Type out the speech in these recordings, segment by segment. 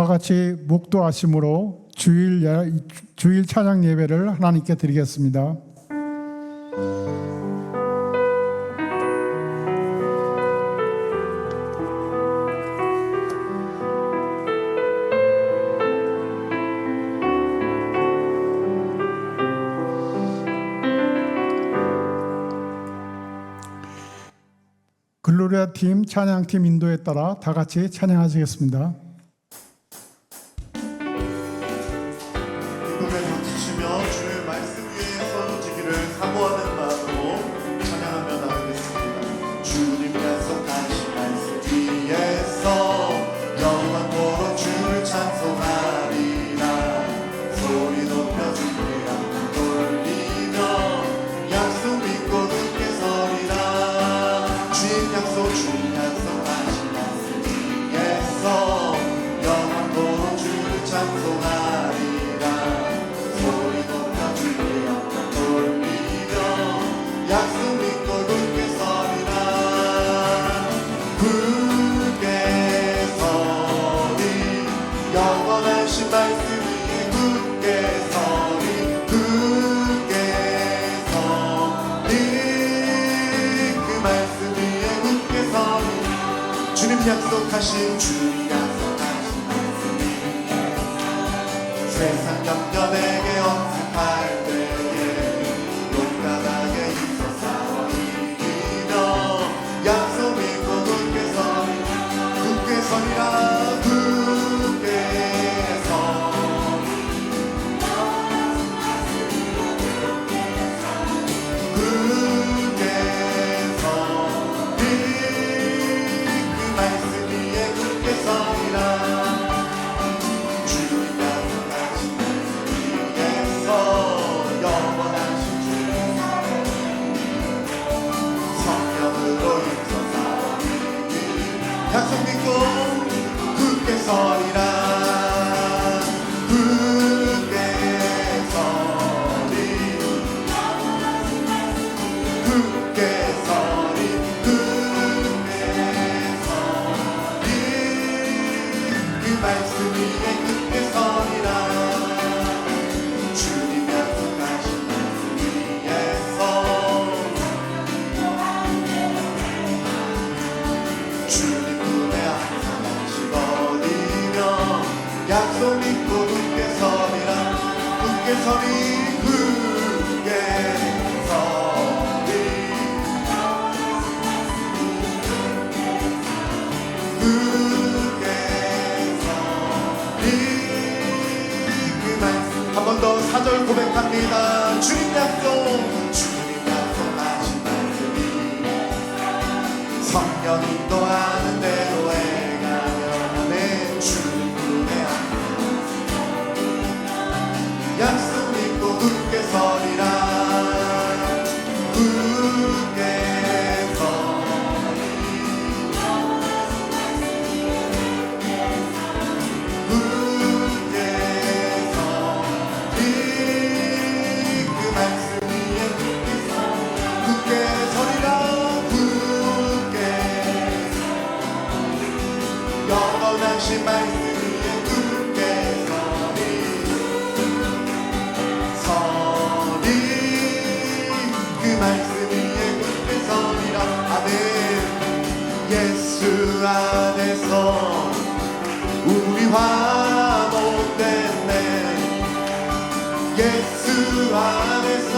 다 같이 묵도하심으로 주일 찬양 예배를 하나님께 드리겠습니다. 글로리아 팀 찬양팀 인도에 따라 다 같이 찬양하시겠습니다. 기쁨에 부딪히며 주의 말씀 위에 서지기를 사모하는 마음으로 찬양하며 나가겠습니다. 주님 약속하신 말씀 위에서 영광으로 주를 찬송하리라. 소리 높여 주의 영광 돌리며 약속 믿고 굳게 서리라. 주님 약속하신 말씀 위에서 영광으로 주를 찬송하리라. 소리 높여 주의 영광 돌리며 약속 믿고 굳게 서리라. 굳게 서리 영원하신 말씀 위에 굳게 서리. 굳게 서리 그 말씀 위에 굳게 서리. 주님 약속하신 말씀 위에 세상 염려 내게 언급할 때에 용감하게 있어 싸워 이기며 약속 믿고 굳게 서리라. 굳게 서리 굳게 서리 그 말씀 위에 굳게 서리라. 주님 약속하신 말씀 위에서 영원하신 주 성령으로 힘써 싸우니 약속 믿고 굳게 서리라. 굳게 서리 굳게 서리 굳게 서리 그 말씀 위에 굳게 서리라. 주님 약속하신 말씀 위에서 주님 품에 항상 안식어리며 약속 믿고 굳게 서리라. 굳게 서리 굳게 서리 굳게 서리 그 말씀 한 번 더 4절 고백합니다. 주님 약속하신 말씀이 성령 인도하는 대로 행하며 내 주님 품에 약속 믿고 굳게 서리라. 굳게 서리 굳게 서리 그 말씀 위에 굳게 서리라. 굳게 영원하신 말씀 위에 굳게 서리 그 말씀 위에 굳게 서리라. 아멘. 예수 안에서 우리 화목됐네. 예수 안에서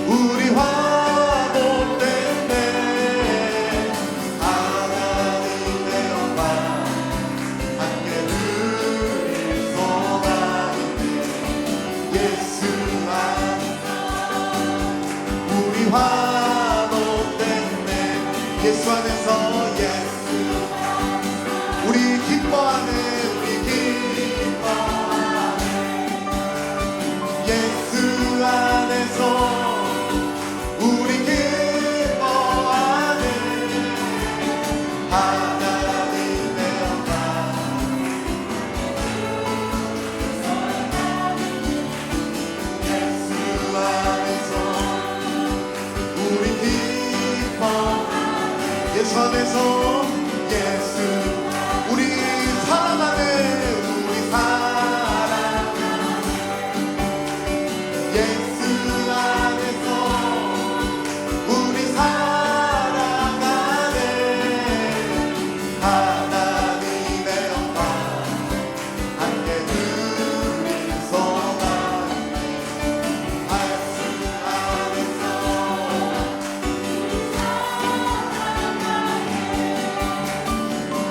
우리 화목됐네. 하나님의 영광 함께 누릴 소망인데 예수 안에서 우리 화목됐네. 예수 안에서 우리 기뻐하네. 예수 안에서 우리 기뻐하네. 하나님의 영광 예수 안에서 우리 기뻐하네. 예수 안에서 우리 사랑하는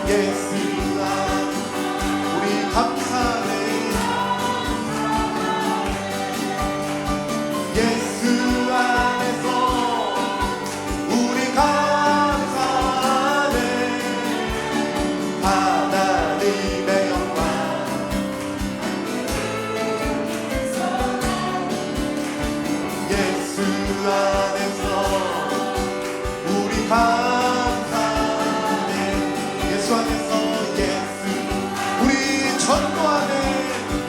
예수 안 우리 감사하네 예수 안에서 우리 감사하네 하나님의 영광 예수 안에서 우리 감사하네 예수 안에서 예수 우리 전도하네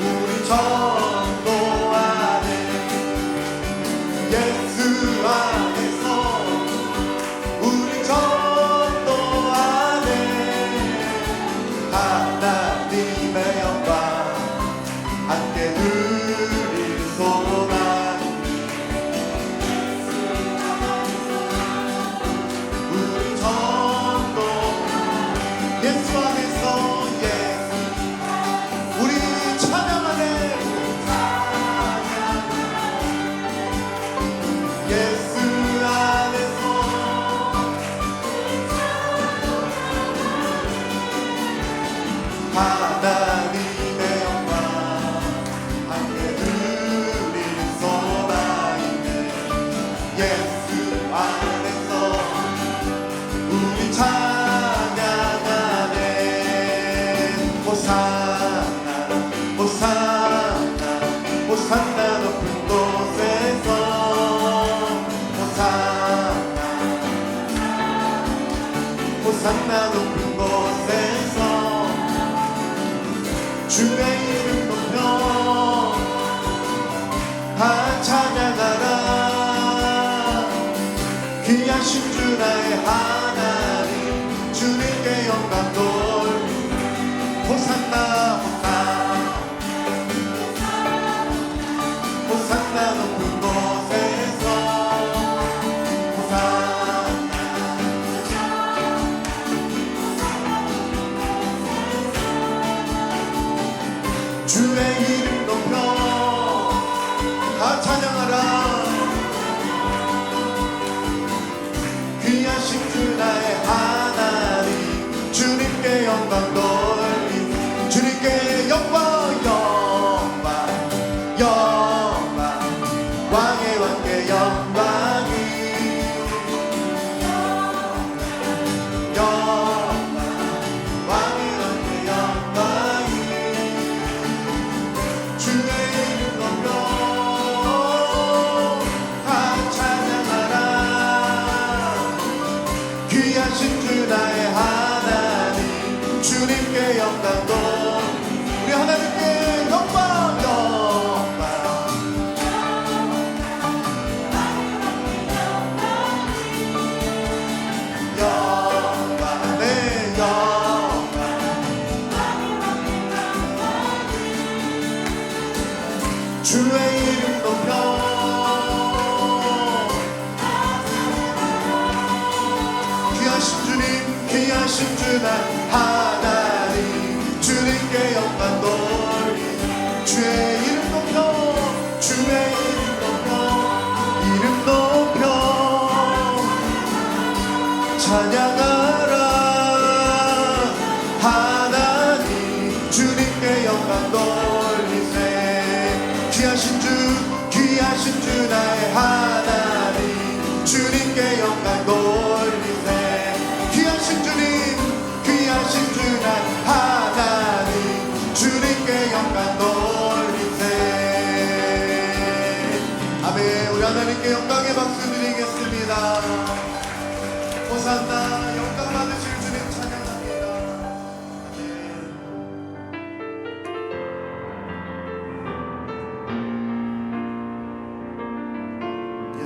우리 전도하네 예수 안에서 우리 전도하네 하나님의 영광 함께 누릴 소망 우리 전도 예수 안에서 예수 우리 찬양하네 예수 안에서 하나님의 영광 함께 누릴 소망이네 예수 안에서 우리 찬양하네 호산나 호산나 호산나 높은 곳에서 호산나 호산나 높은 곳에서 주의 이름 높여 찬양하라 귀하신 주 나의 하나님 주님께 영광 돌리 호산나 호산나 높은 곳에서 호산나 주의 이름 높여 다 찬양하라 귀하신 주 나의 하나님 주님께 영광 돌리 주님께 영광 영광 영광 왕의 왕께 영광이 영광 왕의 왕께 영광이 주의 이름 높여 다 찬양하라 귀하신 주 나의 하나님 주님께 영광도 우리 하나님께 영광 영광 영광 내 영광 주의 이름 높여 귀하신 주님 귀하신 주 나 하나님 주님께 영광 돌리 주의 이름 높여 주의 이름 높여 찬양하라 하나님 주님께 영광 돌리세 귀하신 주 나의 하나님 주님께 영광 돌리세 귀하신 주 나의 하나님 주님께 영광 돌리세 아멘 우리 하나님께 영광의 박수 드리겠습니다 호산나 영광 받으실 주님 찬양합니다 아멘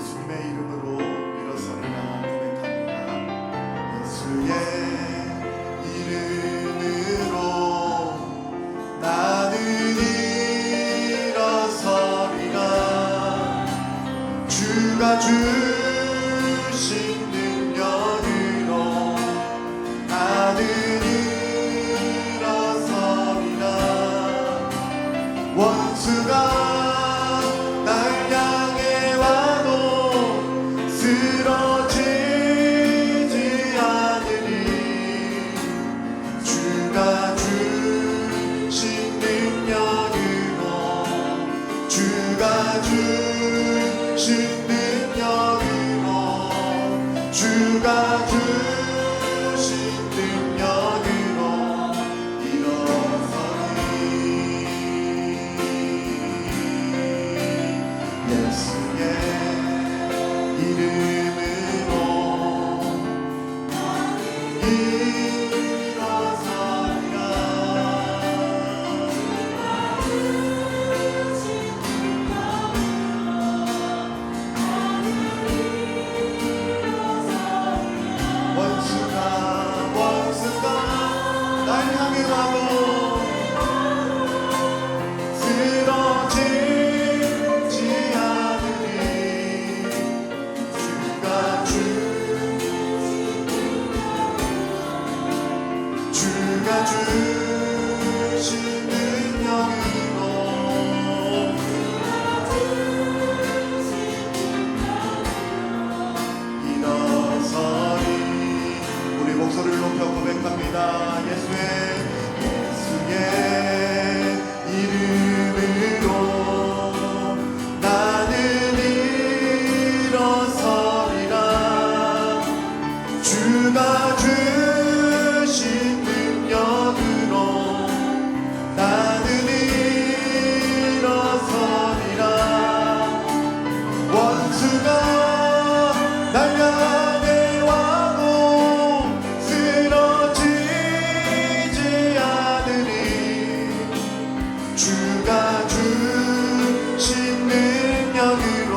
주가 주신 능력으로 일어서리. 우리 목소리를 높여 고백합니다. 예수의 이름으로 나는 일어서리라. 주가 주신 능력으로 나는 일어서리라. 원수가 날 향해 와도 쓰러지지 않으리. 주가 주신 능력으로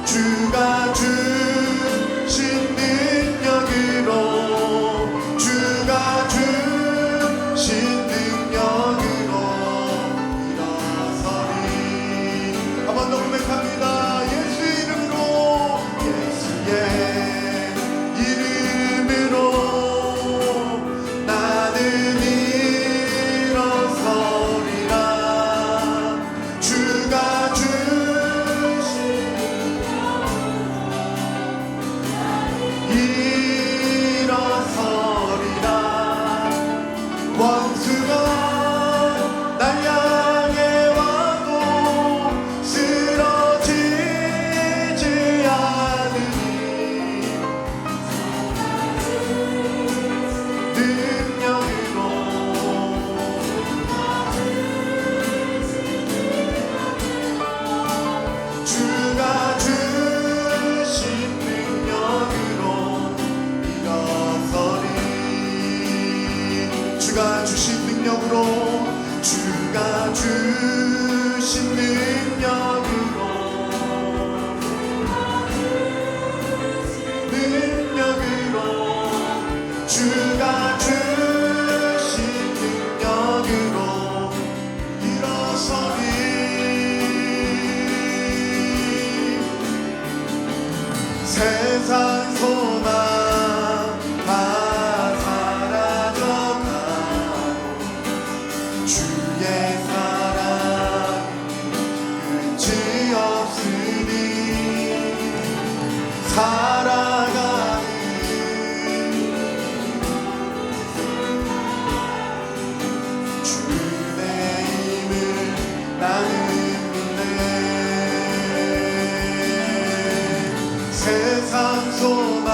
주가 주신 능력으로 주가 주신 능력으로 일어서리. 한 번 더 고백합니다. 예수의 이름으로 예수의 이름으로 나는 일어서리라. 주가 주신 일어서리라. 원수가 날 향해 와도 쓰러지지 않으니 능력으로 주가 주신 능력으로 일어서리. 주가 주신 능력으로 주가 주신 능력으로 주가 주신 능력으로 일어서리. 세상 소망 다 사라져가고 주의 사랑 끝이 없으니 살아가는 주의 힘을 나는 믿네. 세상 소망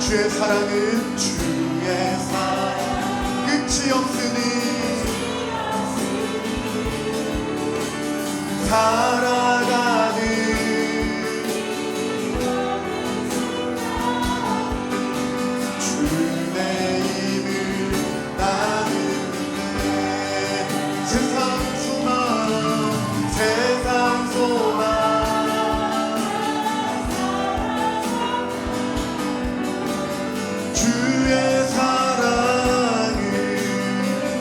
주의 사랑은 주의 사랑 끝이 없으니 살아가는 주의 힘을 나는 믿네. 세상 소망 세상 소망 주의 사랑을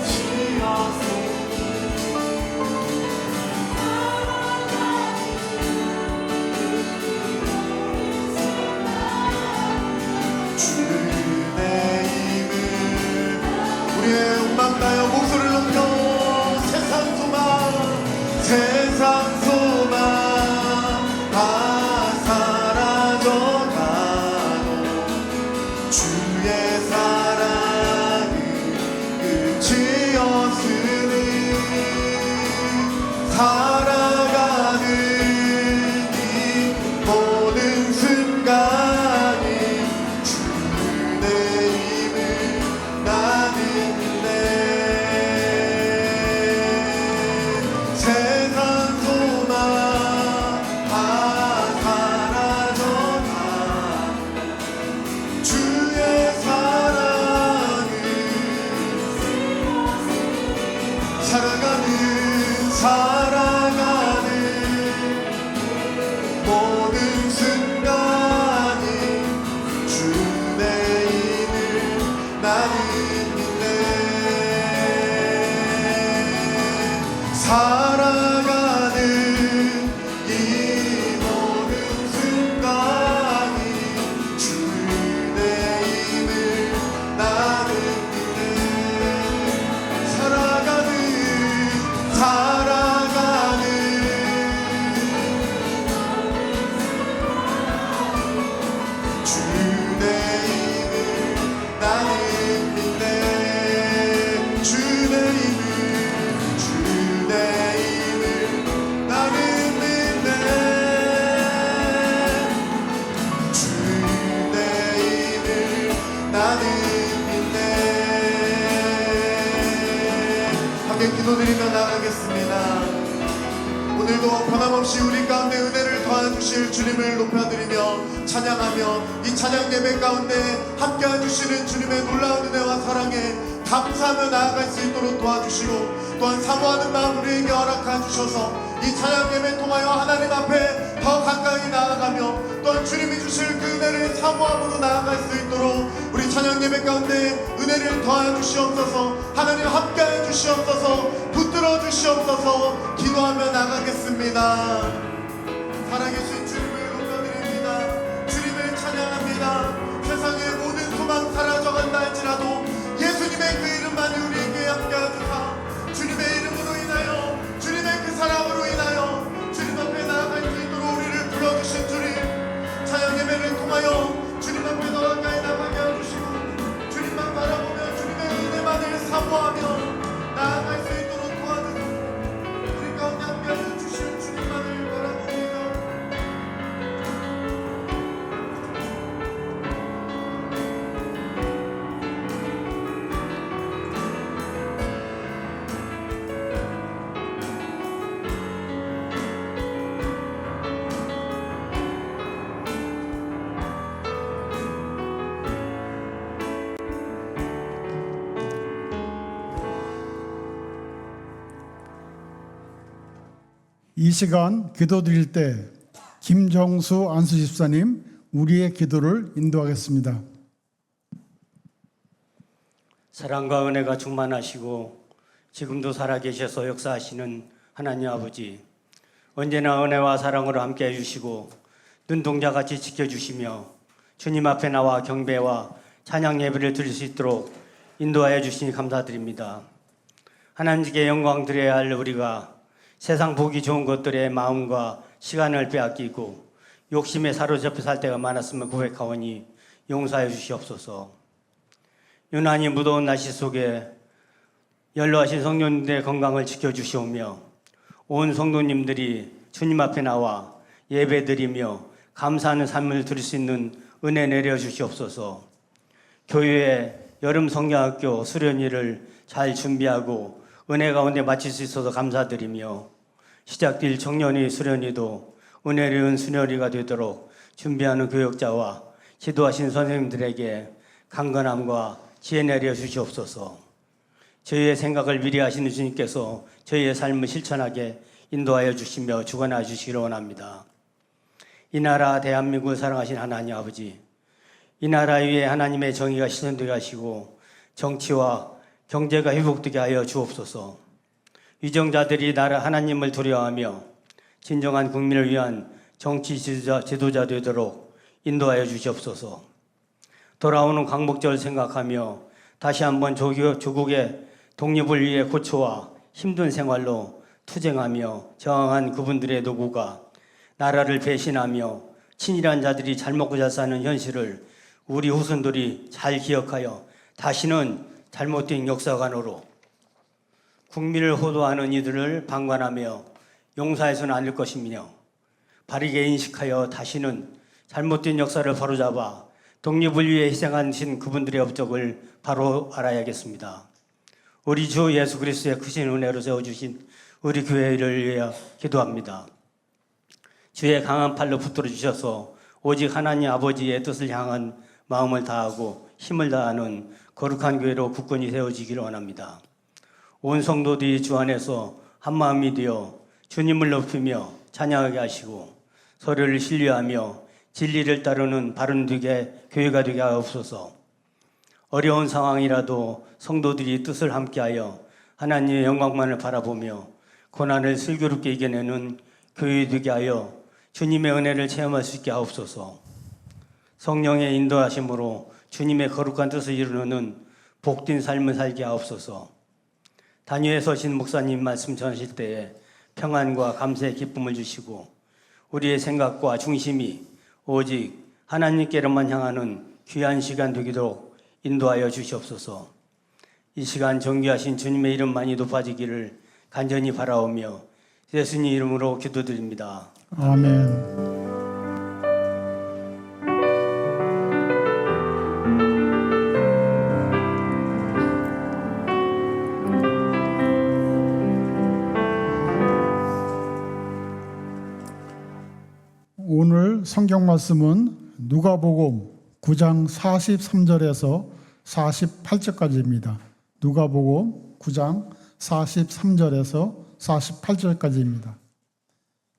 지었으니 기도드리며 나가겠습니다. 오늘도 변함없이 우리 가운데 은혜를 더해주실 주님을 높여드리며 찬양하며 이 찬양 예배 가운데 함께해 주시는 주님의 놀라운 은혜와 사랑에 감사하며 나아갈 수 있도록 도와주시고 또한 사모하는 마음 우리에게 허락해 주셔서 이 찬양 예배 통하여 하나님 앞에 더 가까이 나아가며 또한 주님이 주실 그 은혜를 사모함으로 나아갈 수 있도록 우리 찬양 예배 가운데 은혜를 더해 주시옵소서. 하나님 함께해 주시옵소서. 붙들어 주시옵소서. 기도하며 나가겠습니다. 살아계신 주님을 높여드립니다. 주님을 찬양합니다. 세상의 모든 소망 사라져간다 할지라도 예수님의 그 이름만이 우리에게 함께해 주사 주님의 이름으로 인하여 주님의 그 사랑으로 인하여 주님 앞에 나아갈 수 있도록 우리를 불러주신 주님, 찬양 예배를 통하여 주님 앞에 더 가까이 나가게 해주시고 주님만 바라보며 주님의 은혜만을 사모하며 나아갈 수 있도록 도와주시고 우리 가운데 함께 해주신 주님만을 바라봅니다. 이 시간 기도 드릴 때 김정수 안수집사님 우리의 기도를 인도하겠습니다. 사랑과 은혜가 충만하시고 지금도 살아계셔서 역사하시는 하나님 아버지, 언제나 은혜와 사랑으로 함께해 주시고 눈동자같이 지켜주시며 주님 앞에 나와 경배와 찬양 예배를 드릴 수 있도록 인도하여 주시니 감사드립니다. 하나님께 영광 드려야 할 우리가 세상 보기 좋은 것들에 마음과 시간을 빼앗기고 욕심에 사로잡혀 살 때가 많았으면 고백하오니 용서하여 주시옵소서. 유난히 무더운 날씨 속에 연로하신 성도님들의 건강을 지켜주시오며 온 성도님들이 주님 앞에 나와 예배드리며 감사하는 삶을 드릴 수 있는 은혜 내려주시옵소서. 교회의 여름 성경학교 수련회를 잘 준비하고 은혜 가운데 마칠 수 있어서 감사드리며 시작될 청년의 수련회도 은혜로운 수련회가 되도록 준비하는 교역자와 지도하신 선생님들에게 강건함과 지혜 내려 주시옵소서. 저희의 생각을 미리 하시는 주님께서 저희의 삶을 실천하게 인도하여 주시며 주관하여 주시기를 원합니다. 이 나라 대한민국을 사랑하신 하나님 아버지, 이 나라 위에 하나님의 정의가 실현되게 하시고 정치와 경제가 회복되게 하여 주옵소서. 위정자들이 나라 하나님을 두려워하며 진정한 국민을 위한 정치 지도자 되도록 인도하여 주시옵소서. 돌아오는 광복절을 생각하며 다시 한번 조국의 독립을 위해 고초와 힘든 생활로 투쟁하며 저항한 그분들의 노고가 나라를 배신하며 친일한 자들이 잘 먹고 잘 사는 현실을 우리 후손들이 잘 기억하여 다시는 잘못된 역사관으로 국민을 호도하는 이들을 방관하며 용서해서는 않을 것이며 바르게 인식하여 다시는 잘못된 역사를 바로잡아 독립을 위해 희생하신 그분들의 업적을 바로 알아야겠습니다. 우리 주 예수 그리스도의 크신 은혜로 세워주신 우리 교회를 위해 기도합니다. 주의 강한 팔로 붙들어 주셔서 오직 하나님 아버지의 뜻을 향한 마음을 다하고 힘을 다하는 거룩한 교회로 굳건히 세워지기를 원합니다. 온 성도들이 주 안에서 한마음이 되어 주님을 높이며 찬양하게 하시고 서로를 신뢰하며 진리를 따르는 바른 교회가 되게 하옵소서. 어려운 상황이라도 성도들이 뜻을 함께하여 하나님의 영광만을 바라보며 고난을 슬기롭게 이겨내는 교회 되게 하여 주님의 은혜를 체험할 수 있게 하옵소서. 성령의 인도하심으로 주님의 거룩한 뜻을 이루는 복된 삶을 살게 하옵소서. 단위에 서신 목사님 말씀 전하실 때에 평안과 감사의 기쁨을 주시고 우리의 생각과 중심이 오직 하나님께로만 향하는 귀한 시간 되도록 인도하여 주시옵소서. 이 시간 존귀하신 주님의 이름만이 높아지기를 간절히 바라오며 예수님 이름으로 기도드립니다. 아멘. 성경 말씀은 누가복음 9장 43절에서 48절까지입니다. 누가복음 9장 43절에서 48절까지입니다.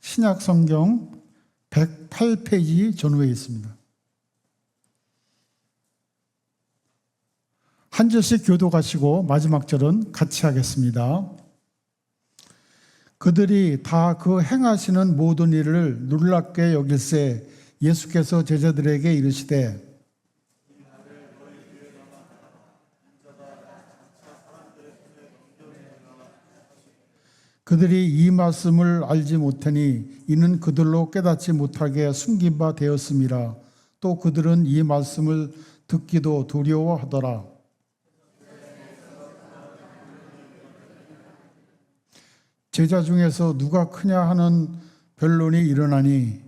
신약 성경 108페이지 전후에 있습니다. 한 절씩 교도하시고 마지막 절은 같이 하겠습니다. 그들이 다 그 행하시는 모든 일을 놀랍게 여길새 예수께서 제자들에게 이르시되 그들이 이 말씀을 알지 못하니 이는 그들로 깨닫지 못하게 숨긴 바 되었음이라. 또 그들은 이 말씀을 듣기도 두려워하더라. 제자 중에서 누가 크냐 하는 변론이 일어나니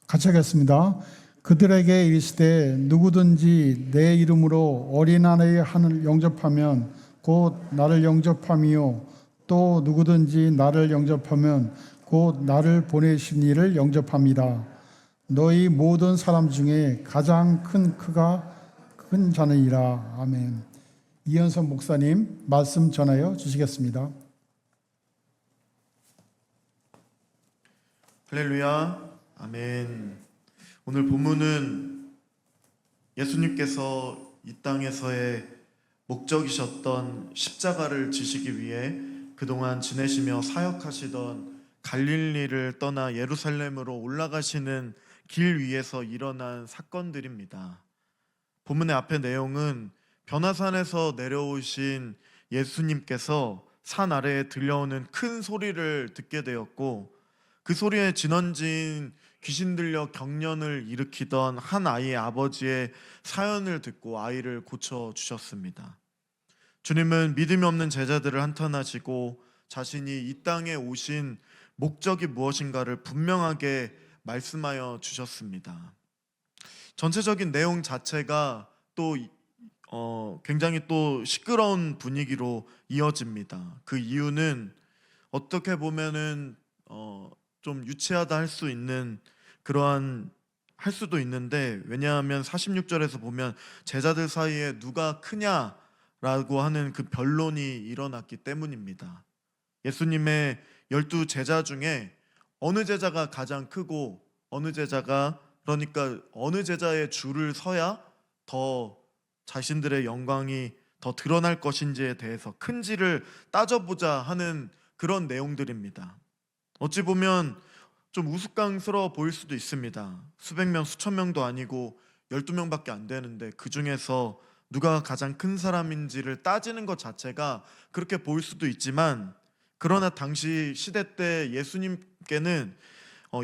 같이 하겠습니다. 그들에게 이르시되 누구든지 내 이름으로 어린아이의 한을 영접하면 곧 나를 영접함이요 또 누구든지 나를 영접하면 곧 나를 보내신 이를 영접함이라. 너희 모든 사람 중에 가장 큰 그가 큰 자느니라. 아멘. 이현선 목사님 말씀 전하여 주시겠습니다. 할렐루야. 아멘. 오늘 본문은 예수님께서 이 땅에서의 목적이셨던 십자가를 지시기 위해 그동안 지내시며 사역하시던 갈릴리를 떠나 예루살렘으로 올라가시는 길 위에서 일어난 사건들입니다. 본문의 앞의 내용은 변화산에서 내려오신 예수님께서 산 아래에 들려오는 큰 소리를 듣게 되었고 그 소리에 진원진 귀신 들려 경련을 일으키던 한 아이의 아버지의 사연을 듣고 아이를 고쳐주셨습니다. 주님은 믿음이 없는 제자들을 한탄하시고 자신이 이 땅에 오신 목적이 무엇인가를 분명하게 말씀하여 주셨습니다. 전체적인 내용 자체가 또 굉장히 또 시끄러운 분위기로 이어집니다. 그 이유는 어떻게 보면은 좀 유치하다 할 수 있는 할 수도 있는데, 왜냐하면 46절에서 보면 제자들 사이에 누가 크냐라고 하는 그 변론이 일어났기 때문입니다. 예수님의 12 제자 중에 어느 제자가 가장 크고 어느 제자가, 그러니까 어느 제자의 줄을 서야 더 자신들의 영광이 더 드러날 것인지에 대해서 큰지를 따져보자 하는 그런 내용들입니다. 어찌 보면 좀 우스꽝스러워 보일 수도 있습니다. 수백 명, 수천 명도 아니고 12명밖에 안 되는데 그 중에서 누가 가장 큰 사람인지를 따지는 것 자체가 그렇게 보일 수도 있지만, 그러나 당시 시대 때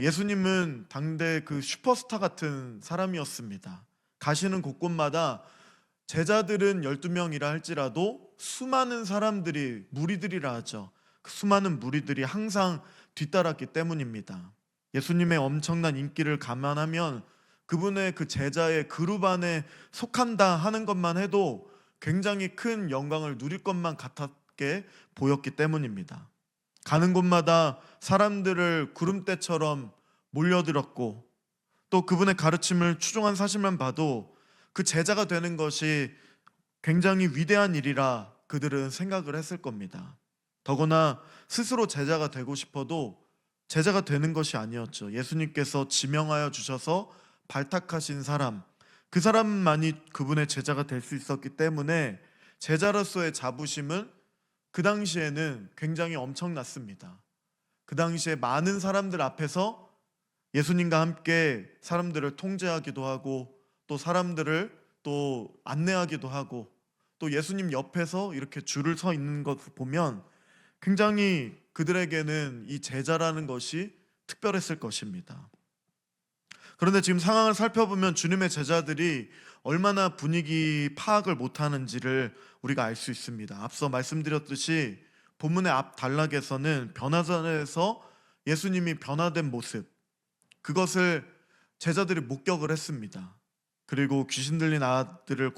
예수님은 당대 그 슈퍼스타 같은 사람이었습니다. 가시는 곳곳마다 제자들은 12명이라 할지라도 수많은 사람들이, 무리들이라 하죠. 그 수많은 무리들이 항상 뒤따랐기 때문입니다. 예수님의 엄청난 인기를 감안하면 그분의 그 제자의 그룹 안에 속한다 하는 것만 해도 굉장히 큰 영광을 누릴 것만 같았게 보였기 때문입니다. 가는 곳마다 사람들을 구름대처럼 몰려들었고, 또 그분의 가르침을 추종한 사실만 봐도 그 제자가 되는 것이 굉장히 위대한 일이라 그들은 생각을 했을 겁니다. 더구나 스스로 제자가 되고 싶어도 제자가 되는 것이 아니었죠. 예수님께서 지명하여 주셔서 발탁하신 사람, 그 사람만이 그분의 제자가 될 수 있었기 때문에 제자로서의 자부심은 그 당시에는 굉장히 엄청났습니다. 그 당시에 많은 사람들 앞에서 예수님과 함께 사람들을 통제하기도 하고, 또 사람들을 또 안내하기도 하고, 또 예수님 옆에서 이렇게 줄을 서 있는 것을 보면 굉장히 그들에게는 이 제자라는 것이 특별했을 것입니다. 그런데 지금 상황을 살펴보면 주님의 제자들이 얼마나 분위기 파악을 못하는지를 우리가 알 수 있습니다. 앞서 말씀드렸듯이 본문의 앞 단락에서는 변화산에서 예수님이 변화된 모습, 그것을 제자들이 목격을 했습니다. 그리고 귀신 들린 아들을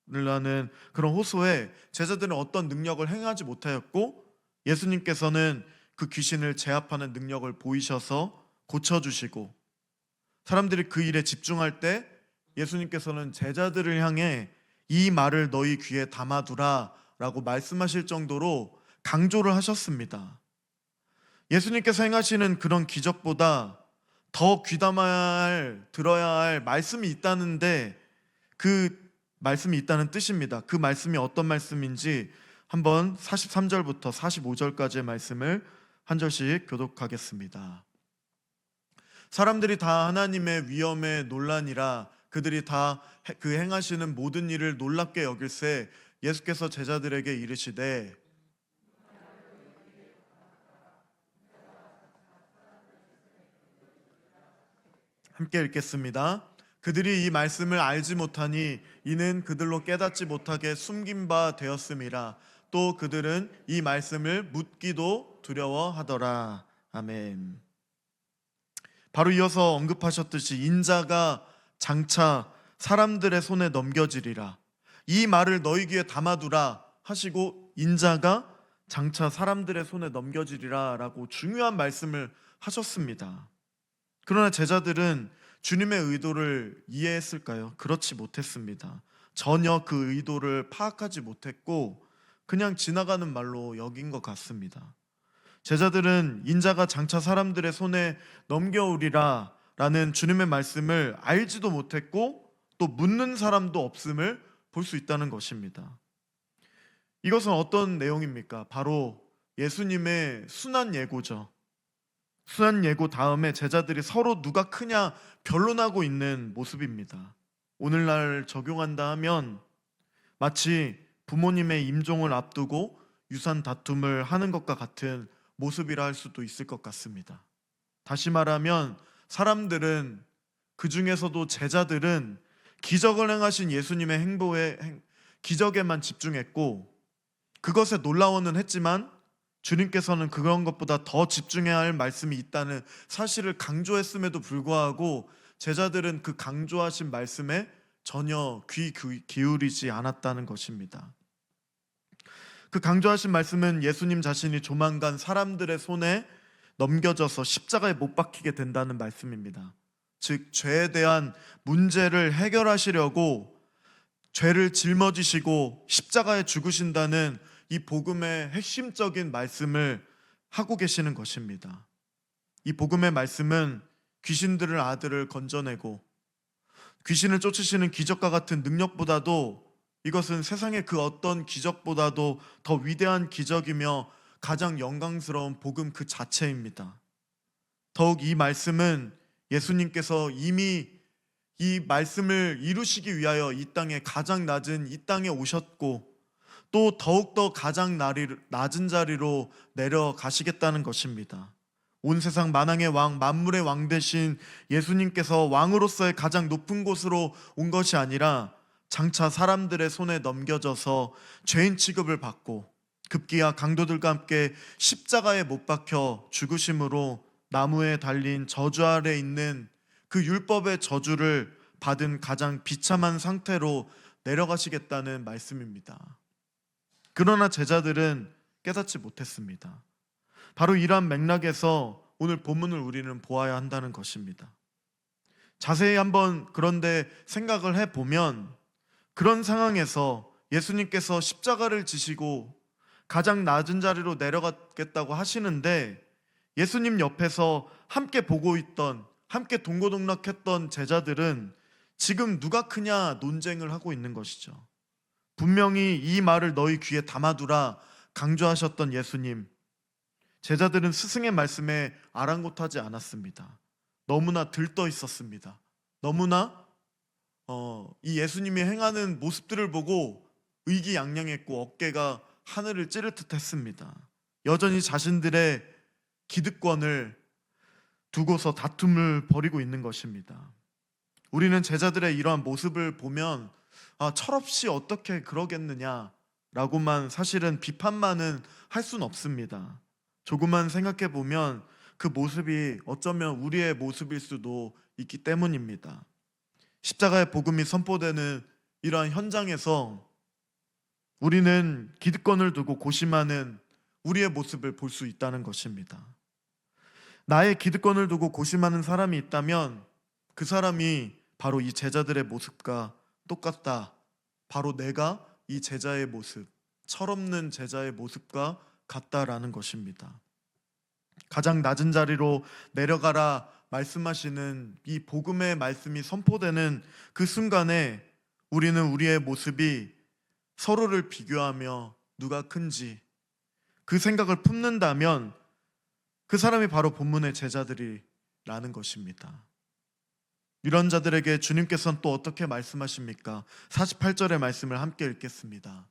하는 그런 호소에 제자들은 어떤 능력을 행하지 못하였고, 예수님께서는 그 귀신을 제압하는 능력을 보이셔서 고쳐주시고, 사람들이 그 일에 집중할 때 예수님께서는 제자들을 향해 이 말을 너희 귀에 담아두라 라고 말씀하실 정도로 강조를 하셨습니다. 예수님께서 행하시는 그런 기적보다 더 귀담아야 할, 들어야 할 말씀이 있다는데, 그 말씀이 있다는 뜻입니다. 그 말씀이 어떤 말씀인지 한번 43절부터 45절까지의 말씀을 한 절씩 교독하겠습니다. 사람들이 다 하나님의 위엄에 논란이라 그들이 다 그 행하시는 모든 일을 놀랍게 여길새 예수께서 제자들에게 이르시되, 함께 읽겠습니다. 그들이 이 말씀을 알지 못하니 이는 그들로 깨닫지 못하게 숨긴 바 되었음이라. 또 그들은 이 말씀을 묻기도 두려워하더라. 아멘. 바로 이어서 언급하셨듯이 인자가 장차 사람들의 손에 넘겨지리라. 이 말을 너희 귀에 담아두라 하시고 인자가 장차 사람들의 손에 넘겨지리라 라고 중요한 말씀을 하셨습니다. 그러나 제자들은 주님의 의도를 이해했을까요? 그렇지 못했습니다. 전혀 그 의도를 파악하지 못했고 그냥 지나가는 말로 여긴 것 같습니다. 제자들은 인자가 장차 사람들의 손에 넘겨오리라 라는 주님의 말씀을 알지도 못했고 또 묻는 사람도 없음을 볼 수 있다는 것입니다. 이것은 어떤 내용입니까? 바로 예수님의 순환 예고죠. 순환 예고 다음에 제자들이 서로 누가 크냐 변론하고 있는 모습입니다. 오늘날 적용한다 하면 마치 부모님의 임종을 앞두고 유산 다툼을 하는 것과 같은 모습이라 할 수도 있을 것 같습니다. 다시 말하면 사람들은, 그 중에서도 제자들은 기적을 행하신 예수님의 기적에만 집중했고 그것에 놀라워는 했지만 주님께서는 그런 것보다 더 집중해야 할 말씀이 있다는 사실을 강조했음에도 불구하고 제자들은 그 강조하신 말씀에 전혀 귀 기울이지 않았다는 것입니다. 그 강조하신 말씀은 예수님 자신이 조만간 사람들의 손에 넘겨져서 십자가에 못 박히게 된다는 말씀입니다. 즉 죄에 대한 문제를 해결하시려고 죄를 짊어지시고 십자가에 죽으신다는 이 복음의 핵심적인 말씀을 하고 계시는 것입니다. 이 복음의 말씀은 귀신들을 아들을 건져내고 귀신을 쫓으시는 기적과 같은 능력보다도, 이것은 세상의 그 어떤 기적보다도 더 위대한 기적이며 가장 영광스러운 복음 그 자체입니다. 더욱 이 말씀은 예수님께서 이미 이 말씀을 이루시기 위하여 이 땅에 가장 낮은 이 땅에 오셨고 또 더욱더 가장 낮은 자리로 내려가시겠다는 것입니다. 온 세상 만왕의 왕, 만물의 왕 되신 예수님께서 왕으로서의 가장 높은 곳으로 온 것이 아니라 장차 사람들의 손에 넘겨져서 죄인 취급을 받고 급기야 강도들과 함께 십자가에 못 박혀 죽으심으로 나무에 달린 저주 아래 있는 그 율법의 저주를 받은 가장 비참한 상태로 내려가시겠다는 말씀입니다. 그러나 제자들은 깨닫지 못했습니다. 바로 이러한 맥락에서 오늘 본문을 우리는 보아야 한다는 것입니다. 자세히 한번 그런데 생각을 해보면 그런 상황에서 예수님께서 십자가를 지시고 가장 낮은 자리로 내려가겠다고 하시는데 예수님 옆에서 함께 보고 있던, 함께 동고동락했던 제자들은 지금 누가 크냐 논쟁을 하고 있는 것이죠. 분명히 이 말을 너희 귀에 담아두라 강조하셨던 예수님, 제자들은 스승의 말씀에 아랑곳하지 않았습니다. 너무나 들떠 있었습니다. 너무나 이 예수님이 행하는 모습들을 보고 의기양양했고 어깨가 하늘을 찌를 듯 했습니다. 여전히 자신들의 기득권을 두고서 다툼을 벌이고 있는 것입니다. 우리는 제자들의 이러한 모습을 보면 철없이 어떻게 그러겠느냐라고만, 사실은 비판만은 할 수는 없습니다. 조금만 생각해 보면 그 모습이 어쩌면 우리의 모습일 수도 있기 때문입니다. 십자가의 복음이 선포되는 이러한 현장에서 우리는 기득권을 두고 고심하는 우리의 모습을 볼 수 있다는 것입니다. 나의 기득권을 두고 고심하는 사람이 있다면 그 사람이 바로 이 제자들의 모습과 똑같다. 바로 내가 이 제자의 모습, 철없는 제자의 모습과 같다라는 것입니다. 가장 낮은 자리로 내려가라 말씀하시는 이 복음의 말씀이 선포되는 그 순간에 우리는 우리의 모습이 서로를 비교하며 누가 큰지 그 생각을 품는다면 그 사람이 바로 본문의 제자들이라는 것입니다. 이런 자들에게 주님께서는 또 어떻게 말씀하십니까? 48절의 말씀을 함께 읽겠습니다.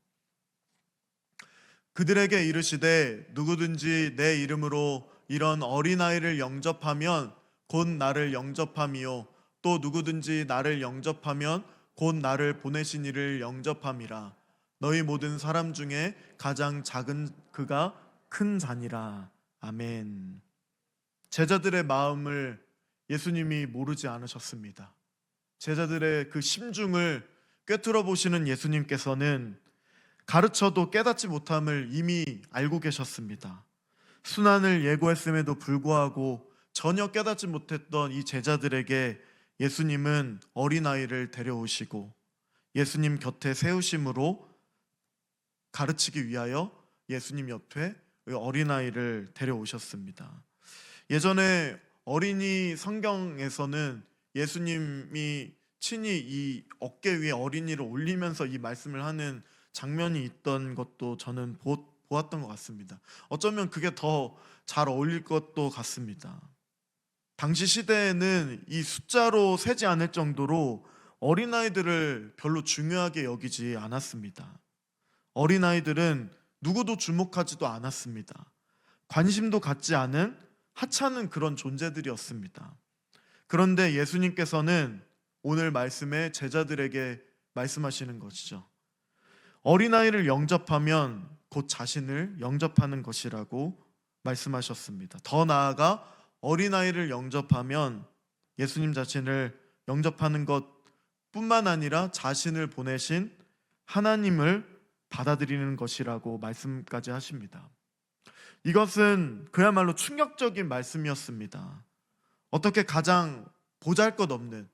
그들에게 이르시되 누구든지 내 이름으로 이런 어린아이를 영접하면 곧 나를 영접함이요 또 누구든지 나를 영접하면 곧 나를 보내신 이를 영접함이라. 너희 모든 사람 중에 가장 작은 그가 큰 자니라. 아멘. 제자들의 마음을 예수님이 모르지 않으셨습니다. 제자들의 그 심중을 꿰뚫어 보시는 예수님께서는 가르쳐도 깨닫지 못함을 이미 알고 계셨습니다. 순환을 예고했음에도 불구하고 전혀 깨닫지 못했던 이 제자들에게 예수님은 어린아이를 데려오시고 예수님 곁에 세우심으로 가르치기 위하여 예수님 옆에 어린아이를 데려오셨습니다. 예전에 어린이 성경에서는 예수님이 친히 이 어깨 위에 어린이를 올리면서 이 말씀을 하는 장면이 있던 것도 저는 보았던 것 같습니다. 어쩌면 그게 더 잘 어울릴 것도 같습니다. 당시 시대에는 이 숫자로 세지 않을 정도로 어린아이들을 별로 중요하게 여기지 않았습니다. 어린아이들은 누구도 주목하지도 않았습니다. 관심도 갖지 않은 하찮은 그런 존재들이었습니다. 그런데 예수님께서는 오늘 말씀에 제자들에게 말씀하시는 것이죠. 어린아이를 영접하면 곧 자신을 영접하는 것이라고 말씀하셨습니다. 더 나아가 어린아이를 영접하면 예수님 자신을 영접하는 것뿐만 아니라 자신을 보내신 하나님을 받아들이는 것이라고 말씀까지 하십니다. 이것은 그야말로 충격적인 말씀이었습니다. 어떻게 가장 보잘것없는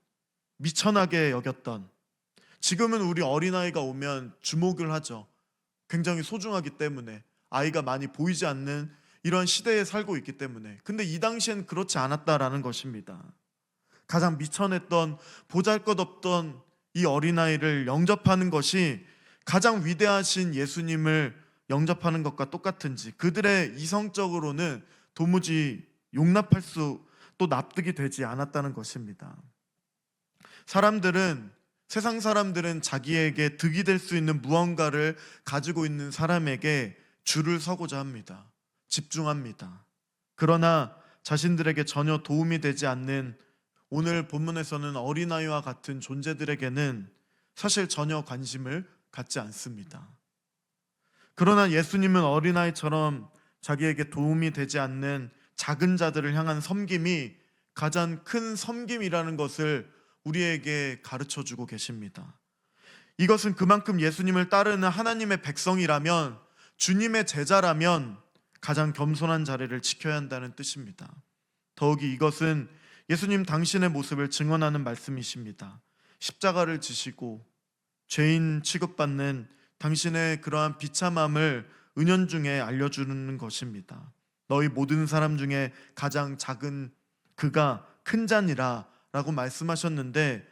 미천하게 여겼던, 지금은 우리 어린아이가 오면 주목을 하죠. 굉장히 소중하기 때문에, 아이가 많이 보이지 않는 이런 시대에 살고 있기 때문에. 근데 이 당시엔 그렇지 않았다라는 것입니다. 가장 미천했던, 보잘것없던 이 어린아이를 영접하는 것이 가장 위대하신 예수님을 영접하는 것과 똑같은지, 그들의 이성적으로는 도무지 용납할 수, 또 납득이 되지 않았다는 것입니다. 세상 사람들은 자기에게 득이 될 수 있는 무언가를 가지고 있는 사람에게 줄을 서고자 합니다. 집중합니다. 그러나 자신들에게 전혀 도움이 되지 않는 오늘 본문에서는 어린아이와 같은 존재들에게는 사실 전혀 관심을 갖지 않습니다. 그러나 예수님은 어린아이처럼 자기에게 도움이 되지 않는 작은 자들을 향한 섬김이 가장 큰 섬김이라는 것을 우리에게 가르쳐주고 계십니다. 이것은 그만큼 예수님을 따르는 하나님의 백성이라면, 주님의 제자라면 가장 겸손한 자리를 지켜야 한다는 뜻입니다. 더욱이 이것은 예수님 당신의 모습을 증언하는 말씀이십니다. 십자가를 지시고 죄인 취급받는 당신의 그러한 비참함을 은연중에 알려주는 것입니다. 너희 모든 사람 중에 가장 작은 그가 큰 자니라 라고 말씀하셨는데,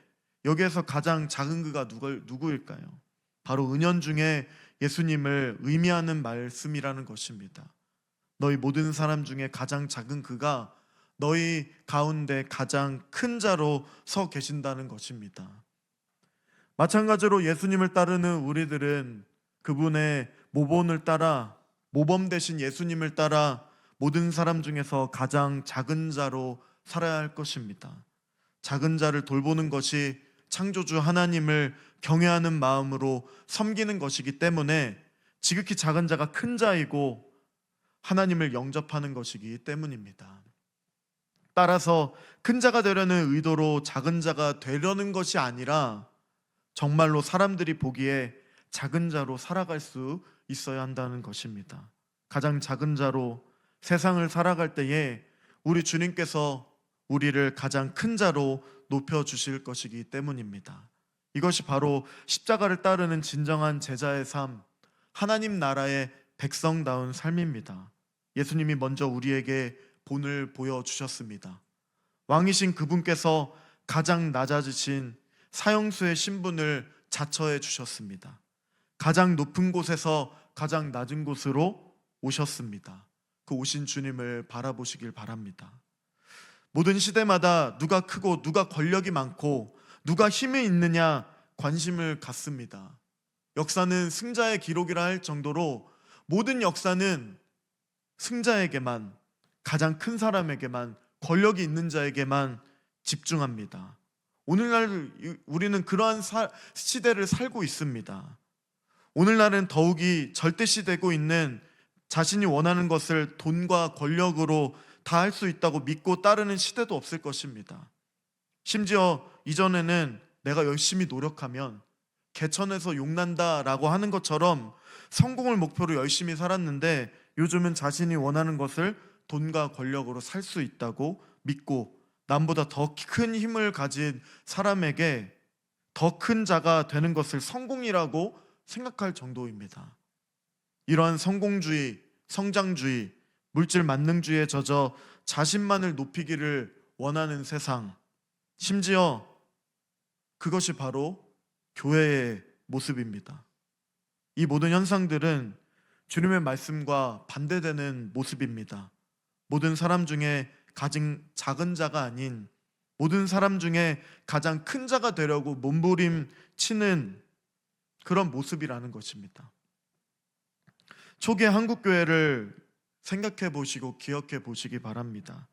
여기에서 가장 작은 그가 누구일까요? 바로 은연중에 예수님을 의미하는 말씀이라는 것입니다. 너희 모든 사람 중에 가장 작은 그가 너희 가운데 가장 큰 자로 서 계신다는 것입니다. 마찬가지로 예수님을 따르는 우리들은 그분의 모범을 따라, 모범 되신 예수님을 따라 모든 사람 중에서 가장 작은 자로 살아야 할 것입니다. 작은 자를 돌보는 것이 창조주 하나님을 경외하는 마음으로 섬기는 것이기 때문에 지극히 작은 자가 큰 자이고 하나님을 영접하는 것이기 때문입니다. 따라서 큰 자가 되려는 의도로 작은 자가 되려는 것이 아니라 정말로 사람들이 보기에 작은 자로 살아갈 수 있어야 한다는 것입니다. 가장 작은 자로 세상을 살아갈 때에 우리 주님께서 우리를 가장 큰 자로 높여주실 것이기 때문입니다. 이것이 바로 십자가를 따르는 진정한 제자의 삶, 하나님 나라의 백성다운 삶입니다. 예수님이 먼저 우리에게 본을 보여주셨습니다. 왕이신 그분께서 가장 낮아지신 사형수의 신분을 자처해 주셨습니다. 가장 높은 곳에서 가장 낮은 곳으로 오셨습니다. 그 오신 주님을 바라보시길 바랍니다. 모든 시대마다 누가 크고 누가 권력이 많고 누가 힘이 있느냐 관심을 갖습니다. 역사는 승자의 기록이라 할 정도로 모든 역사는 승자에게만, 가장 큰 사람에게만, 권력이 있는 자에게만 집중합니다. 오늘날 우리는 그러한 시대를 살고 있습니다. 오늘날은 더욱이 절대시되고 있는 자신이 원하는 것을 돈과 권력으로 다 할 수 있다고 믿고 따르는 시대도 없을 것입니다. 심지어 이전에는 내가 열심히 노력하면 개천에서 용난다라고 하는 것처럼 성공을 목표로 열심히 살았는데 요즘은 자신이 원하는 것을 돈과 권력으로 살 수 있다고 믿고 남보다 더 큰 힘을 가진 사람에게 더 큰 자가 되는 것을 성공이라고 생각할 정도입니다. 이러한 성공주의, 성장주의, 물질 만능주의에 젖어 자신만을 높이기를 원하는 세상, 심지어 그것이 바로 교회의 모습입니다. 이 모든 현상들은 주님의 말씀과 반대되는 모습입니다. 모든 사람 중에 가장 작은 자가 아닌 모든 사람 중에 가장 큰 자가 되려고 몸부림치는 그런 모습이라는 것입니다. 초기의 한국교회를 생각해 보시고 기억해 보시기 바랍니다.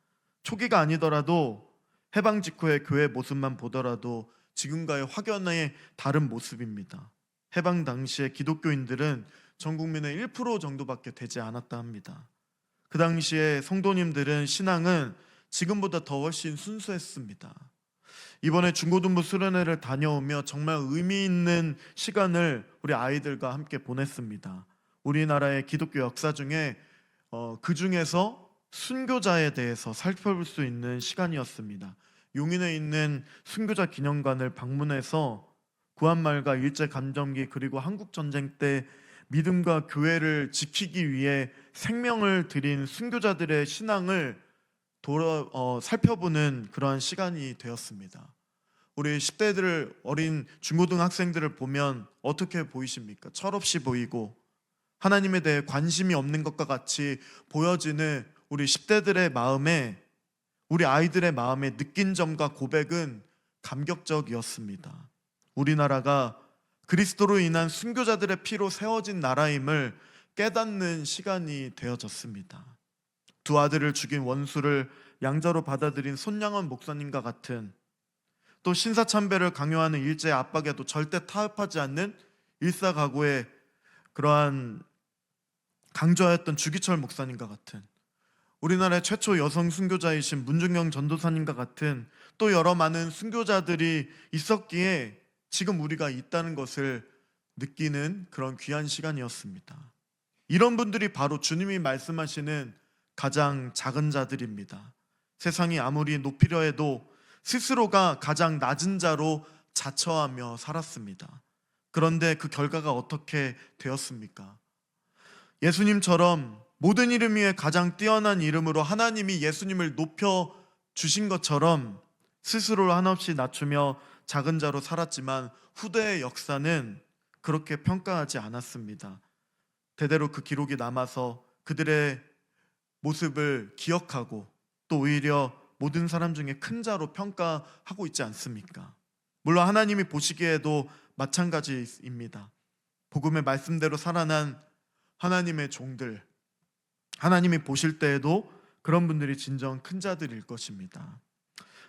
초기가 아니더라도 해방 직후의 교회 모습만 보더라도 지금과의 확연히 다른 모습입니다. 해방 당시에 기독교인들은 전 국민의 1% 정도밖에 되지 않았다 합니다. 그 당시에 성도님들은 신앙은 지금보다 더 훨씬 순수했습니다. 이번에 중고등부 수련회를 다녀오며 정말 의미 있는 시간을 우리 아이들과 함께 보냈습니다. 우리나라의 기독교 역사 중에 그 중에서 순교자에 대해서 살펴볼 수 있는 시간이었습니다. 용인에 있는 순교자 기념관을 방문해서 구한말과 일제감정기 그리고 한국전쟁 때 믿음과 교회를 지키기 위해 생명을 드린 순교자들의 신앙을 살펴보는 그러한 시간이 되었습니다. 우리 10대들 어린 중고등학생들을 보면 어떻게 보이십니까? 철없이 보이고 하나님에 대해 관심이 없는 것과 같이 보여지는 우리 10대들의 마음에, 우리 아이들의 마음에 느낀 점과 고백은 감격적이었습니다. 우리나라가 그리스도로 인한 순교자들의 피로 세워진 나라임을 깨닫는 시간이 되어졌습니다. 두 아들을 죽인 원수를 양자로 받아들인 손양원 목사님과 같은, 또 신사참배를 강요하는 일제의 압박에도 절대 타협하지 않는 일사각오의 그러한 강조하였던 주기철 목사님과 같은, 우리나라의 최초 여성 순교자이신 문중영 전도사님과 같은 또 여러 많은 순교자들이 있었기에 지금 우리가 있다는 것을 느끼는 그런 귀한 시간이었습니다. 이런 분들이 바로 주님이 말씀하시는 가장 작은 자들입니다. 세상이 아무리 높이려 해도 스스로가 가장 낮은 자로 자처하며 살았습니다. 그런데 그 결과가 어떻게 되었습니까? 예수님처럼 모든 이름 위에 가장 뛰어난 이름으로 하나님이 예수님을 높여 주신 것처럼 스스로를 한없이 낮추며 작은 자로 살았지만 후대의 역사는 그렇게 평가하지 않았습니다. 대대로 그 기록이 남아서 그들의 모습을 기억하고 또 오히려 모든 사람 중에 큰 자로 평가하고 있지 않습니까? 물론 하나님이 보시기에도 마찬가지입니다. 복음의 말씀대로 살아난 하나님의 종들, 하나님이 보실 때에도 그런 분들이 진정 큰 자들일 것입니다.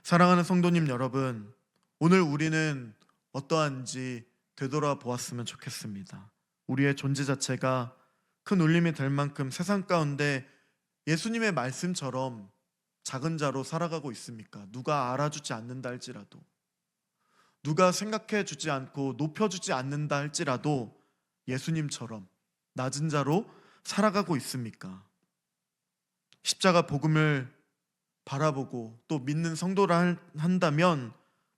사랑하는 성도님 여러분, 오늘 우리는 어떠한지 되돌아보았으면 좋겠습니다. 우리의 존재 자체가 큰 울림이 될 만큼 세상 가운데 예수님의 말씀처럼 작은 자로 살아가고 있습니까? 누가 알아주지 않는다 할지라도, 누가 생각해 주지 않고 높여주지 않는다 할지라도 예수님처럼 낮은 자로 살아가고 있습니까? 십자가 복음을 바라보고 또 믿는 성도라 한다면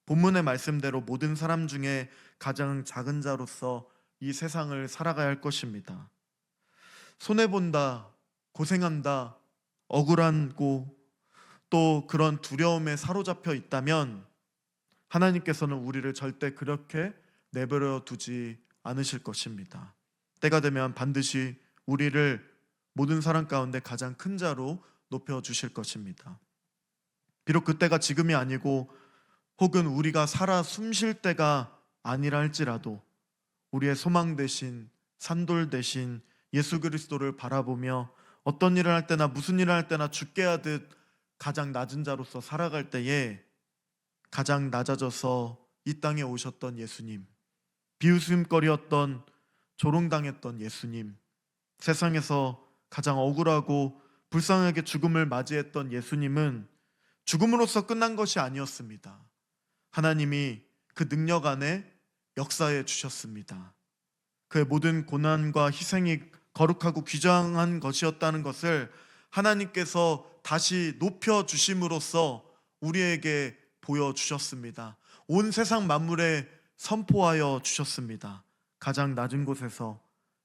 본문의 말씀대로 모든 사람 중에 가장 작은 자로서 이 세상을 살아가야 할 것입니다. 손해본다, 고생한다, 억울하고 또 그런 두려움에 사로잡혀 있다면 하나님께서는 우리를 절대 그렇게 내버려 두지 않으실 것입니다. 때가 되면 반드시 우리를 모든 사람 가운데 가장 큰 자로 높여주실 것입니다. 비록 그때가 지금이 아니고 혹은 우리가 살아 숨쉴 때가 아니라 할지라도 우리의 소망 되신 산돌 되신 예수 그리스도를 바라보며 어떤 일을 할 때나 무슨 일을 할 때나 죽게 하듯 가장 낮은 자로서 살아갈 때에 가장 낮아져서 이 땅에 오셨던 예수님, 비웃음거리였던 조롱당했던 예수님, 세상에서 가장 억울하고 불쌍하게 죽음을 맞이했던 예수님은 죽음으로써 끝난 것이 아니었습니다. 하나님이 그 능력 안에 역사해 주셨습니다. 그의 모든 고난과 희생이 거룩하고 귀정한 것이었다는 것을 하나님께서 다시 높여 주심으로써 우리에게 보여주셨습니다. 온 세상 만물에 선포하여 주셨습니다. 가장 낮은 곳에서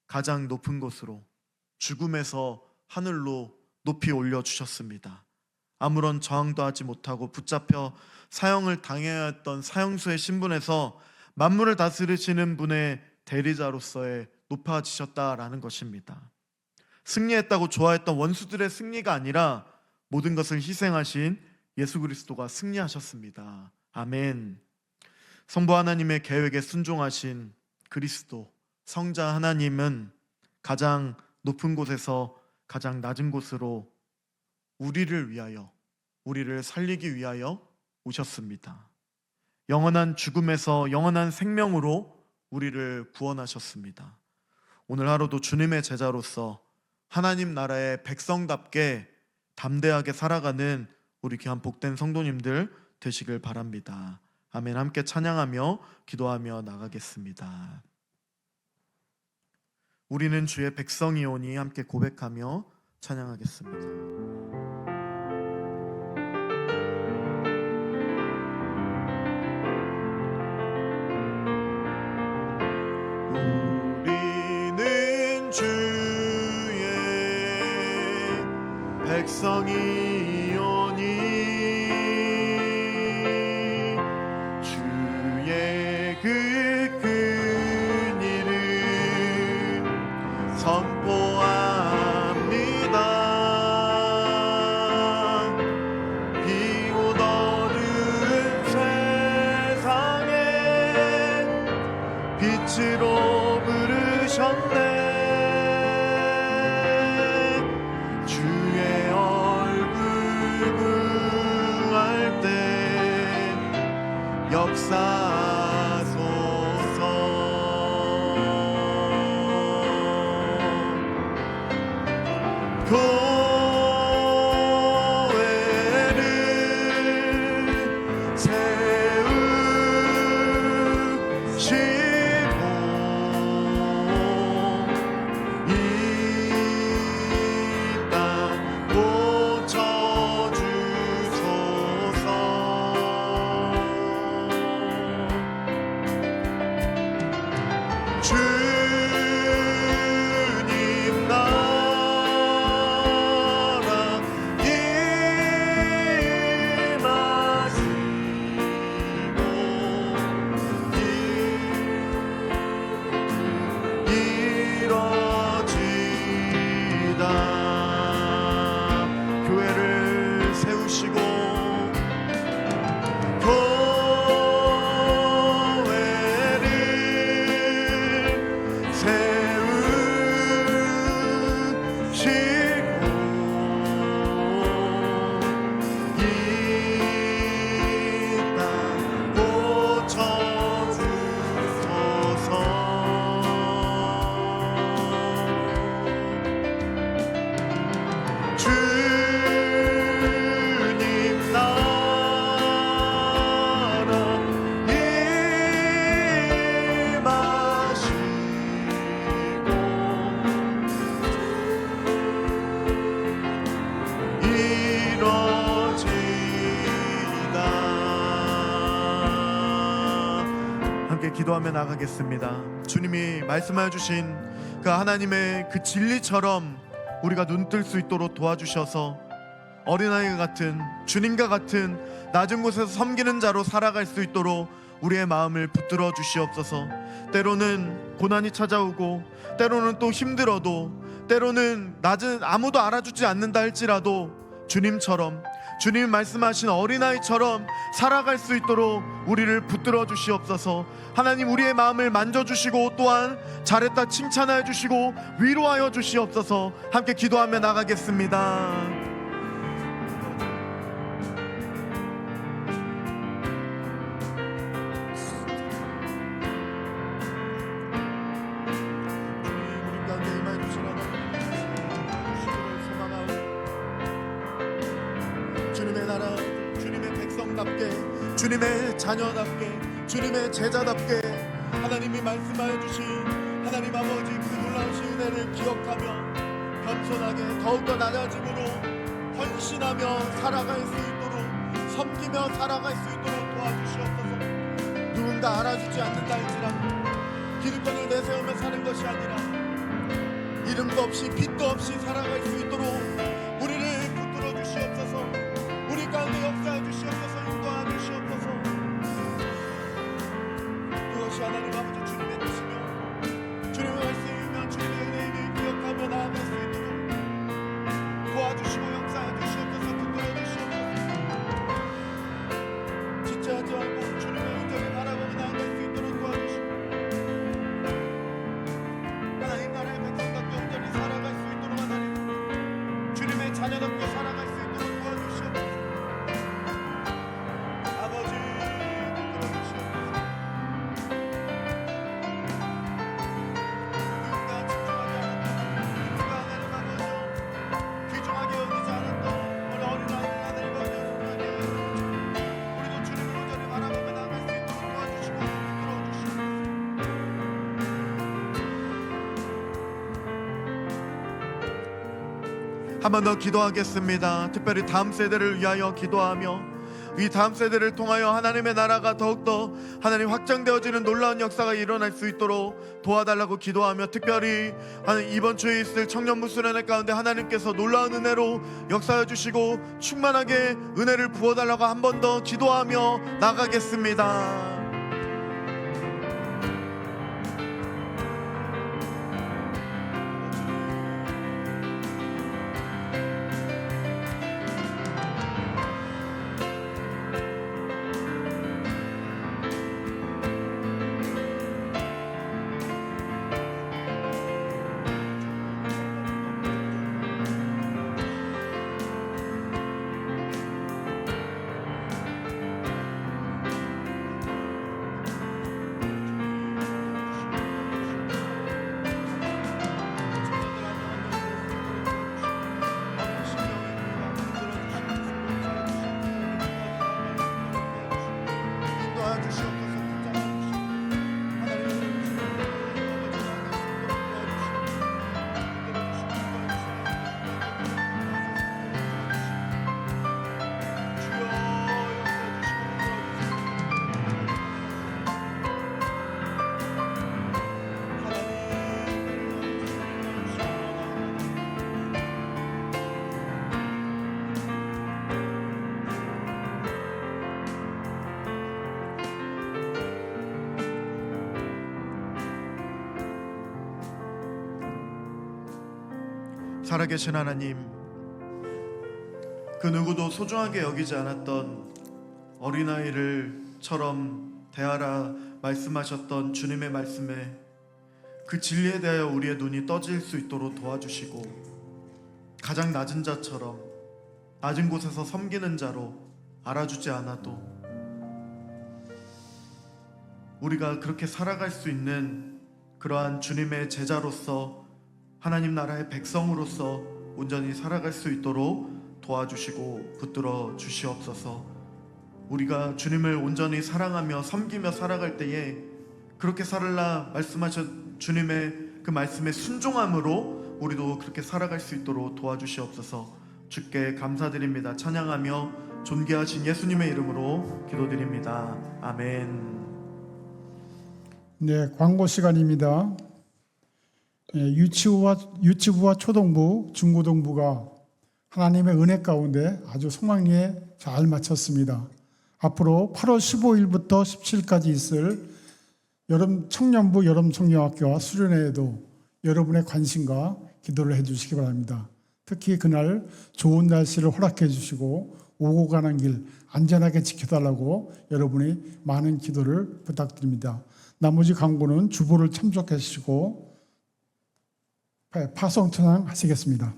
가장 높은 곳으로, 죽음에서 하늘로 높이 올려주셨습니다. 아무런 저항도 하지 못하고 붙잡혀 사형을 당해야 했던 사형수의 신분에서 만물을 다스리시는 분의 대리자로서의 높아지셨다라는 것입니다. 승리했다고 좋아했던 원수들의 승리가 아니라 모든 것을 희생하신 예수 그리스도가 승리하셨습니다. 아멘. 성부 하나님의 계획에 순종하신 그리스도 성자 하나님은 가장 높은 곳에서 가장 낮은 곳으로 우리를 위하여, 우리를 살리기 위하여 오셨습니다. 영원한 죽음에서 영원한 생명으로 우리를 구원하셨습니다. 오늘 하루도 주님의 제자로서 하나님 나라의 백성답게 담대하게 살아가는 우리 귀한 복된 성도님들 되시길 바랍니다. 아멘. 함께 찬양하며 기도하며 나가겠습니다. 우리는 주의 백성이오니 함께 고백하며 찬양하겠습니다. 우리는 주의 백성이오니 주의 그 큰 이름 선포합니다. 비고 어두운 세상에 빛으로 부르셨네. 주의 얼굴 구할 때 역사하소서. 교회를 세우시고 이 땅 고쳐주소서. 주님 나라가 기도하며 나가겠습니다. 주님이 말씀하여 주신 그 하나님의 그 진리처럼 우리가 눈뜰 수 있도록 도와주셔서 어린아이 같은, 주님과 같은 낮은 곳에서 섬기는 자로 살아갈 수 있도록 우리의 마음을 붙들어 주시옵소서. 때로는 고난이 찾아오고, 때로는 또 힘들어도, 때로는 아무도 알아주지 않는다 할지라도 주님처럼, 주님이 말씀하신 어린아이처럼 살아갈 수 있도록 우리를 붙들어 주시옵소서. 하나님, 우리의 마음을 만져주시고 또한 잘했다 칭찬하여 주시고 위로하여 주시옵소서. 함께 기도하며 나가겠습니다. 주님의 나라, 주님의 백성답게, 주님의 자녀답게, 주님의 제자답게 하나님이 말씀하여 주신 하나님 아버지 그 놀라우신 은혜를 기억하며 겸손하게 더욱더 낮아짐으로 헌신하며 살아갈 수 있도록, 섬기며 살아갈 수 있도록 도와주시옵소서. 누군가 알아주지 않는다 할지라도 기득권을 내세우며 사는 것이 아니라 이름도 없이 빛도 없이 살아갈 수 있도록 우리를 붙들어 주시옵소서. 우리 가운데 역사해 주시옵소서. 인도하여 주시옵소서. 그것이 하나님 아버지 주님의 뜻이며 주님의 말씀이며 주님의 은혜임을 기억하며 나아갈 수 있도록 도와주시고 역사해 주시옵소서. 붙들어 주시옵소서. 지체하지 않고 주님의 은혜를 바라보며 나아갈 수 있도록 도와주시고 하나님 나라의 백성답게 온전히 살아갈 수 있도록 하나님 주님의 자녀답게 살아갈 수 있도록 도와주시옵소서. 아버지 붙들어 주시옵소서. 누군가 집중하지 않았던, 누군가 하나님 아버지 귀중하게 여기지 않았던 우리 어린아이를 하나님 아버지 소중하게 여기시옵소서. 우리도 주님을 온전히 바라보며 나아갈 수 있도록 도와주시고 붙들어 주시옵소서. 한 번 더 기도하겠습니다. 특별히 다음 세대를 위하여 기도하며 이 다음 세대를 통하여 하나님의 나라가 더욱더 하나님 확장되어지는 놀라운 역사가 일어날 수 있도록 도와달라고 기도하며, 특별히 이번 주에 있을 청년부 수련회 가운데 하나님께서 놀라운 은혜로 역사해 주시고 충만하게 은혜를 부어달라고 한 번 더 기도하며 나가겠습니다. 살아계신 하나님, 그 누구도 소중하게 여기지 않았던 어린아이를처럼 대하라 말씀하셨던 주님의 말씀에 그 진리에 대하여 우리의 눈이 떠질 수 있도록 도와주시고, 가장 낮은 자처럼 낮은 곳에서 섬기는 자로 알아주지 않아도 우리가 그렇게 살아갈 수 있는 그러한 주님의 제자로서, 하나님 나라의 백성으로서 온전히 살아갈 수 있도록 도와주시고 붙들어 주시옵소서. 우리가 주님을 온전히 사랑하며 섬기며 살아갈 때에 그렇게 살라 말씀하신 주님의 그 말씀에 순종함으로 우리도 그렇게 살아갈 수 있도록 도와주시옵소서. 주께 감사드립니다. 찬양하며 존귀하신 예수님의 이름으로 기도드립니다. 아멘. 네, 광고 시간입니다. 유치부와 초등부, 중고등부가 하나님의 은혜 가운데 아주 성황리에 잘 마쳤습니다. 앞으로 8월 15일부터 17일까지 있을 여름 청년부 여름 청년학교와 수련회에도 여러분의 관심과 기도를 해주시기 바랍니다. 특히 그날 좋은 날씨를 허락해 주시고 오고 가는 길 안전하게 지켜달라고 여러분이 많은 기도를 부탁드립니다. 나머지 광고는 주보를 참조하시고 파송 찬양 하시겠습니다.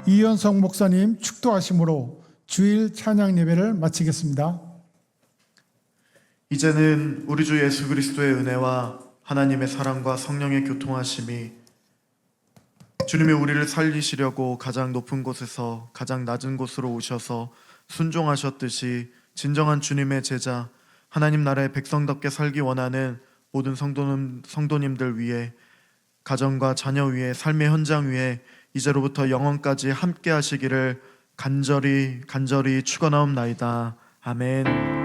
이현성 목사님 축도하심으로 주일 찬양 예배를 마치겠습니다. 이제는 우리 주 예수 그리스도의 은혜와 하나님의 사랑과 성령의 교통하심이 주님이 우리를 살리시려고 가장 높은 곳에서 가장 낮은 곳으로 오셔서 순종하셨듯이 진정한 주님의 제자, 하나님 나라의 백성답게 살기 원하는 모든 성도님들 위해, 가정과 자녀 위에, 삶의 현장 위에 이제로부터 영원까지 함께 하시기를 간절히 축원하옵나이다. 아멘.